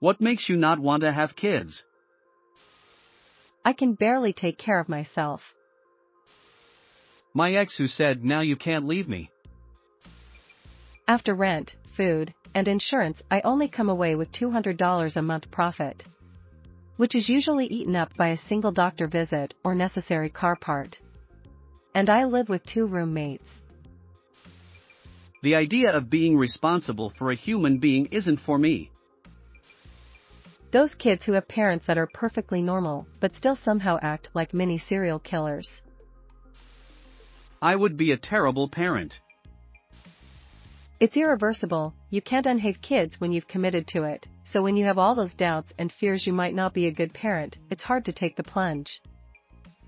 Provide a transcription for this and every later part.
What makes you not want to have kids? I can barely take care of myself. My ex who said now you can't leave me. After rent, food, and insurance I only come away with $200 a month profit, which is usually eaten up by a single doctor visit or necessary car part. And I live with 2 roommates. The idea of being responsible for a human being isn't for me. Those kids who have parents that are perfectly normal but still somehow act like mini serial killers. I would be a terrible parent. It's irreversible, you can't unhave kids when you've committed to it, so when you have all those doubts and fears you might not be a good parent, it's hard to take the plunge.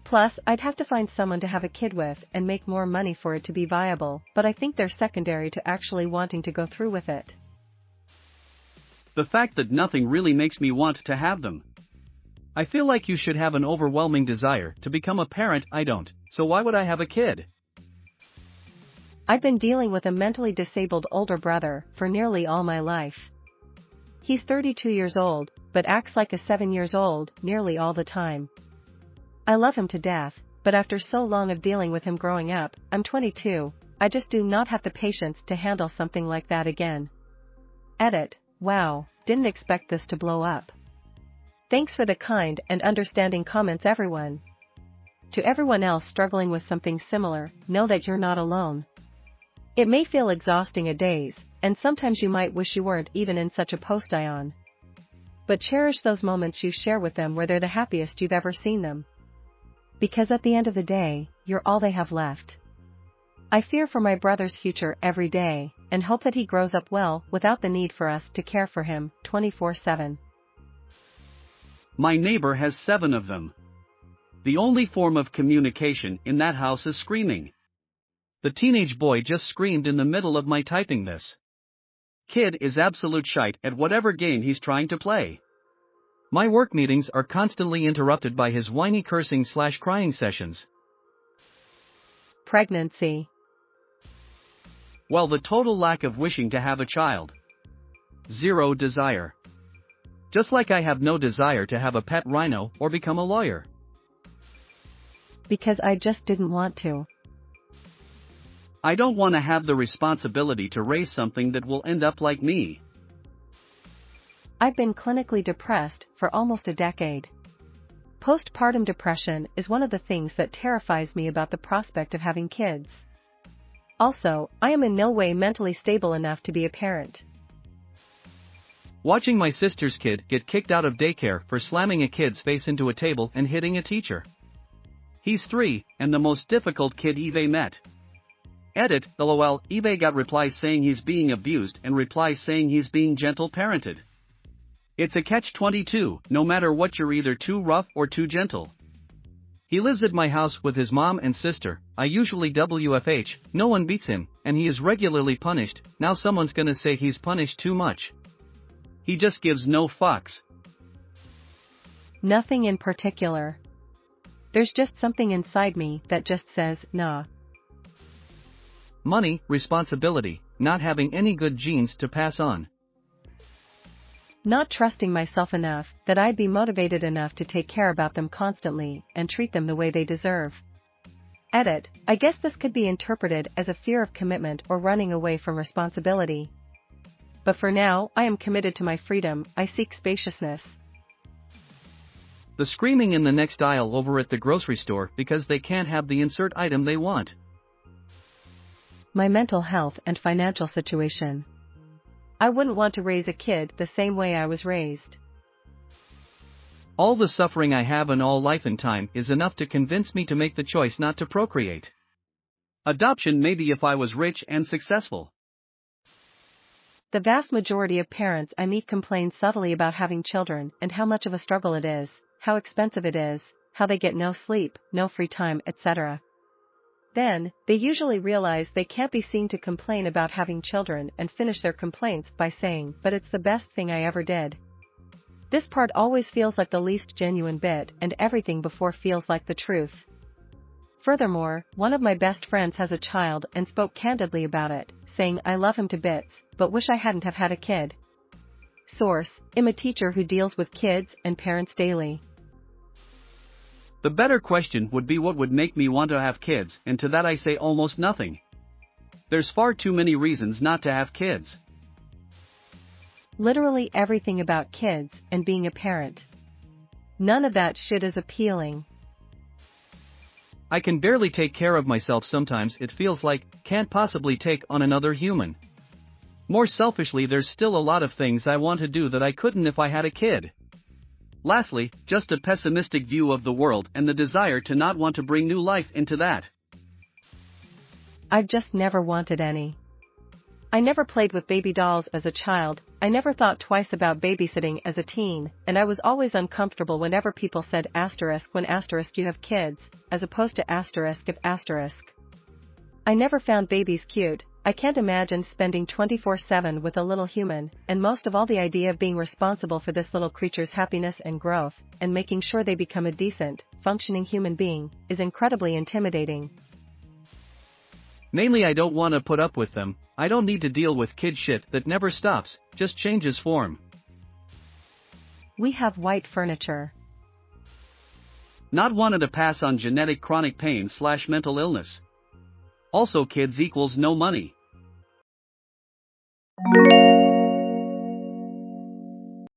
Plus, I'd have to find someone to have a kid with and make more money for it to be viable, but I think they're secondary to actually wanting to go through with it. The fact that nothing really makes me want to have them. I feel like you should have an overwhelming desire to become a parent. I don't, so why would I have a kid? I've been dealing with a mentally disabled older brother for nearly all my life. He's 32 years old, but acts like a 7 years old nearly all the time. I love him to death, but after so long of dealing with him growing up, I'm 22, I just do not have the patience to handle something like that again. Edit. Wow, didn't expect this to blow up. Thanks for the kind and understanding comments, everyone. To everyone else struggling with something similar, know that you're not alone. It may feel exhausting at days, and sometimes you might wish you weren't even in such a post-ion. But cherish those moments you share with them where they're the happiest you've ever seen them. Because at the end of the day, you're all they have left. I fear for my brother's future every day, and hope that he grows up well without the need for us to care for him 24/7. My neighbor has 7 of them. The only form of communication in that house is screaming. The teenage boy just screamed in the middle of my typing this. Kid is absolute shite at whatever game he's trying to play. My work meetings are constantly interrupted by his whiny cursing/crying sessions. Pregnancy. Well, the total lack of wishing to have a child. 0 desire. Just like I have no desire to have a pet rhino or become a lawyer. Because I just didn't want to. I don't want to have the responsibility to raise something that will end up like me. I've been clinically depressed for almost a decade. Postpartum depression is one of the things that terrifies me about the prospect of having kids. Also, I am in no way mentally stable enough to be a parent. Watching my sister's kid get kicked out of daycare for slamming a kid's face into a table and hitting a teacher. He's 3, and the most difficult kid Eve met. Edit, lol, Eve got replies saying he's being abused and replies saying he's being gentle parented. It's a catch-22, no matter what, you're either too rough or too gentle. He lives at my house with his mom and sister. I usually WFH, no one beats him, and he is regularly punished. Now someone's gonna say he's punished too much. He just gives no fucks. Nothing in particular. There's just something inside me that just says, nah. Money, responsibility, not having any good genes to pass on. Not trusting myself enough that I'd be motivated enough to take care about them constantly and treat them the way they deserve. Edit, I guess this could be interpreted as a fear of commitment or running away from responsibility. But for now, I am committed to my freedom. I seek spaciousness. The screaming in the next aisle over at the grocery store because they can't have the insert item they want. My mental health and financial situation. I wouldn't want to raise a kid the same way I was raised. All the suffering I have in all life and time is enough to convince me to make the choice not to procreate. Adoption maybe if I was rich and successful. The vast majority of parents I meet complain subtly about having children and how much of a struggle it is, how expensive it is, how they get no sleep, no free time, etc. Then, they usually realize they can't be seen to complain about having children and finish their complaints by saying, but it's the best thing I ever did. This part always feels like the least genuine bit, and everything before feels like the truth. Furthermore, one of my best friends has a child and spoke candidly about it, saying I love him to bits, but wish I hadn't have had a kid. Source: I'm a teacher who deals with kids and parents daily. The better question would be what would make me want to have kids, and to that I say almost nothing. There's far too many reasons not to have kids. Literally everything about kids and being a parent. None of that shit is appealing. I can barely take care of myself sometimes. It feels like, can't possibly take on another human. More selfishly, there's still a lot of things I want to do that I couldn't if I had a kid. Lastly, just a pessimistic view of the world and the desire to not want to bring new life into that. I've just never wanted any. I never played with baby dolls as a child, I never thought twice about babysitting as a teen, and I was always uncomfortable whenever people said asterisk when asterisk you have kids, as opposed to asterisk if asterisk. I never found babies cute. I can't imagine spending 24/7 with a little human, and most of all the idea of being responsible for this little creature's happiness and growth, and making sure they become a decent, functioning human being, is incredibly intimidating. Mainly I don't want to put up with them. I don't need to deal with kid shit that never stops, just changes form. We have white furniture. Not wanted to pass on genetic chronic pain/mental illness. Also kids equals no money.